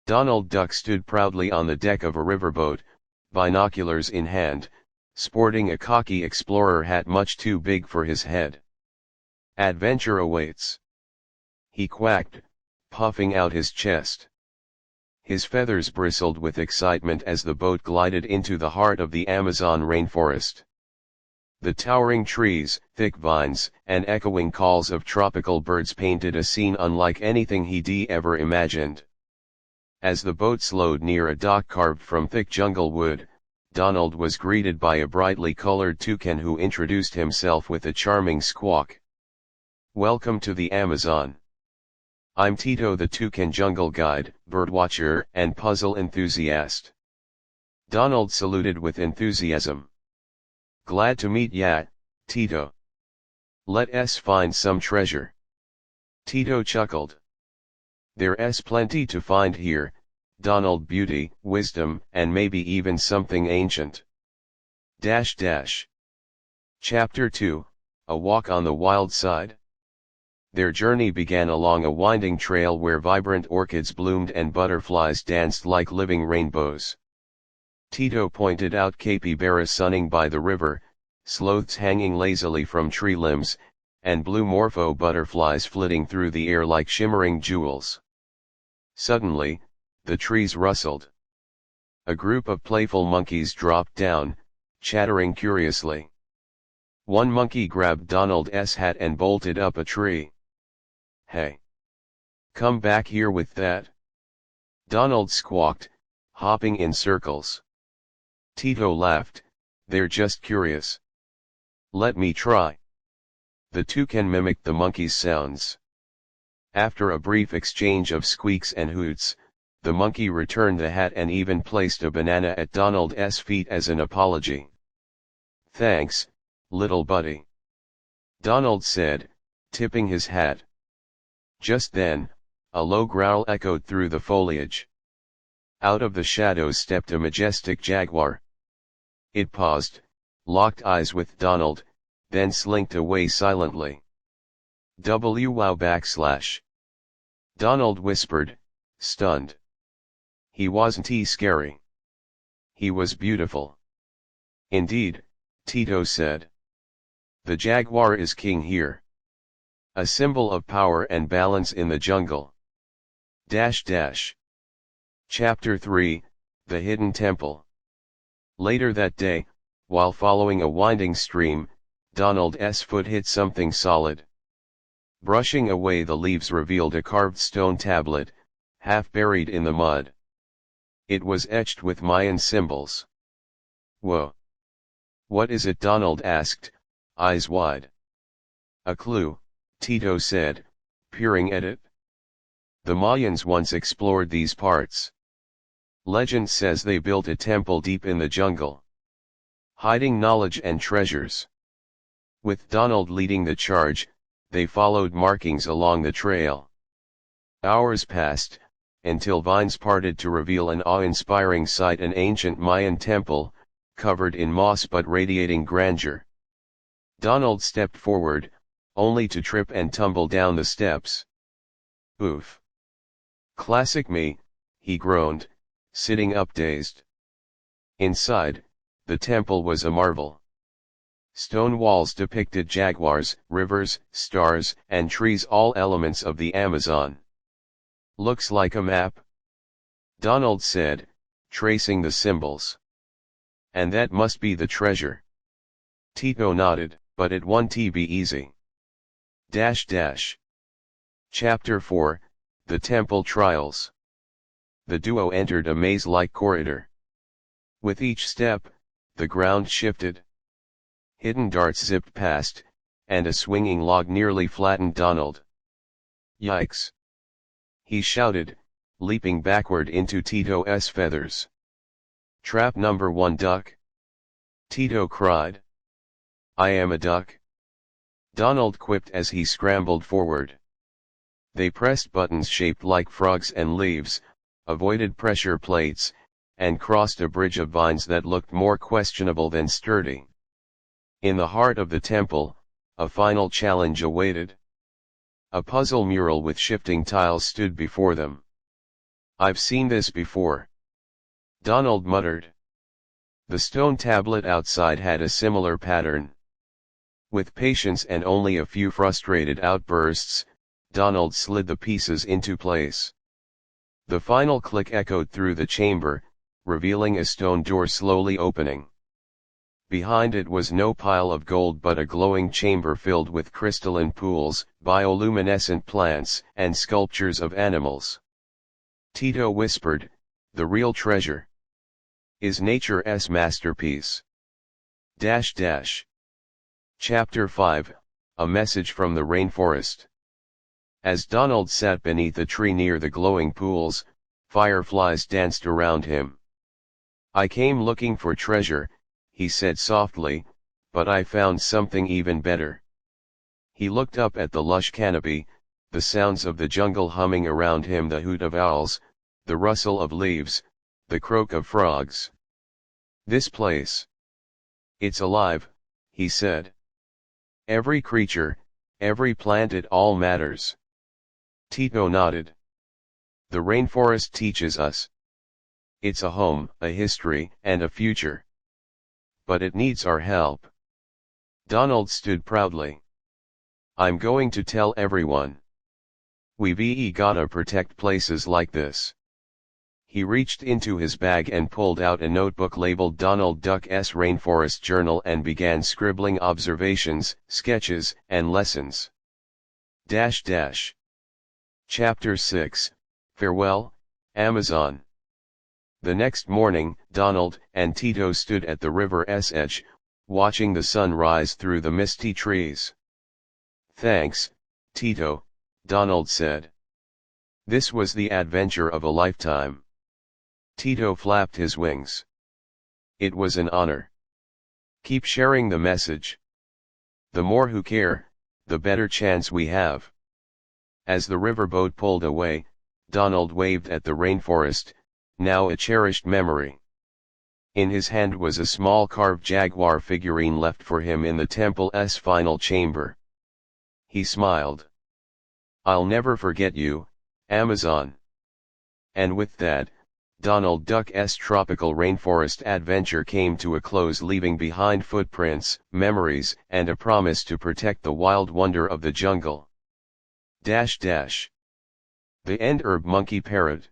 Donald Duck stood proudly on the deck of a riverboat, binoculars in hand, sporting a cocky explorer hat much too big for his head. Adventure awaits, he quacked, puffing out his chest. His feathers bristled with excitement as the boat glided into the heart of the Amazon rainforest. The towering trees, thick vines, and echoing calls of tropical birds painted a scene unlike anything he'd ever imagined. As the boat slowed near a dock carved from thick jungle wood, Donald was greeted by a brightly colored toucan who introduced himself with a charming squawk. "Welcome to the Amazon. I'm Tito the toucan jungle guide, birdwatcher, and puzzle enthusiast." Donald saluted with enthusiasm. "Glad to meet ya, Tito. Let's find some treasure." Tito chuckled. "There's plenty to find here, Donald. Beauty, wisdom, and maybe even something ancient. Chapter 2, A Walk on the Wild Side. Their journey began along a winding trail where vibrant orchids bloomed and butterflies danced like living rainbows. Tito pointed out capybaras sunning by the river, sloths hanging lazily from tree limbs, and blue morpho butterflies flitting through the air like shimmering jewels. Suddenly, the trees rustled. A group of playful monkeys dropped down, chattering curiously. One monkey grabbed Donald's hat and bolted up a tree. "Hey! Come back here with that!" Donald squawked, hopping in circles. Tito laughed, "They're just curious. Let me try." The toucan mimicked the monkey's sounds. After a brief exchange of squeaks and hoots, the monkey returned the hat and even placed a banana at Donald's feet as an apology. "Thanks, little buddy," Donald said, tipping his hat. Just then, a low growl echoed through the foliage. Out of the shadows stepped a majestic jaguar. It paused, locked eyes with Donald, then slinked away silently. "Wow!" Donald whispered, stunned. He wasn't scary. He was beautiful. "Indeed," Tito said. "The jaguar is king here. A symbol of power and balance in the jungle." Chapter 3, The Hidden Temple. Later that day, while following a winding stream, Donald's foot hit something solid. Brushing away the leaves revealed a carved stone tablet, half buried in the mud. It was etched with Mayan symbols. "Whoa! What is it?" Donald asked, eyes wide. "A clue," Tito said, peering at it. "The Mayans once explored these parts. Legend says they built a temple deep in the jungle, hiding knowledge and treasures." With Donald leading the charge, they followed markings along the trail. Hours passed, until vines parted to reveal an awe-inspiring sight: an ancient Mayan temple, covered in moss but radiating grandeur. Donald stepped forward, only to trip and tumble down the steps. "Oof. Classic me," he groaned, sitting up dazed. Inside, the temple was a marvel. Stone walls depicted jaguars, rivers, stars, and trees, all elements of the Amazon. "Looks like a map," Donald said, tracing the symbols. "And that must be the treasure." Tito nodded, "But it won't be easy." Chapter 4, The Temple Trials. The duo entered a maze-like corridor. With each step, the ground shifted. Hidden darts zipped past, and a swinging log nearly flattened Donald. "Yikes!" he shouted, leaping backward into Tito's feathers. "Trap number 1, duck!" Tito cried. "I am a duck," Donald quipped as he scrambled forward. They pressed buttons shaped like frogs and leaves, avoided pressure plates, and crossed a bridge of vines that looked more questionable than sturdy. In the heart of the temple, a final challenge awaited. A puzzle mural with shifting tiles stood before them. I've seen this before, Donald muttered. The stone tablet outside had a similar pattern. With patience and only a few frustrated outbursts, Donald slid the pieces into place. The final click echoed through the chamber, revealing a stone door slowly opening. Behind it was no pile of gold but a glowing chamber filled with crystalline pools, bioluminescent plants, and sculptures of animals. Tito whispered, "The real treasure is nature's masterpiece." Chapter 5, A Message from the Rainforest. As Donald sat beneath a tree near the glowing pools, fireflies danced around him. "I came looking for treasure," he said softly, "but I found something even better." He looked up at the lush canopy, the sounds of the jungle humming around him, the hoot of owls, the rustle of leaves, the croak of frogs. "This place. It's alive," he said. "Every creature, every plant, it all matters." Tito nodded. "The rainforest teaches us. It's a home, a history, and a future. But it needs our help." Donald stood proudly. "I'm going to tell everyone. We've gotta protect places like this." He reached into his bag and pulled out a notebook labeled Donald Duck's Rainforest Journal and began scribbling observations, sketches, and lessons. Chapter 6, Farewell, Amazon. The next morning, Donald and Tito stood at the river's edge, watching the sun rise through the misty trees. "Thanks, Tito," Donald said. "This was the adventure of a lifetime." Tito flapped his wings. "It was an honor. Keep sharing the message. The more who care, the better chance we have." As the riverboat pulled away, Donald waved at the rainforest, now a cherished memory. In his hand was a small carved jaguar figurine left for him in the temple's final chamber. He smiled. "I'll never forget you, Amazon." And with that, Donald Duck's tropical rainforest adventure came to a close, leaving behind footprints, memories, and a promise to protect the wild wonder of the jungle. The End. Herb Monkey Parrot.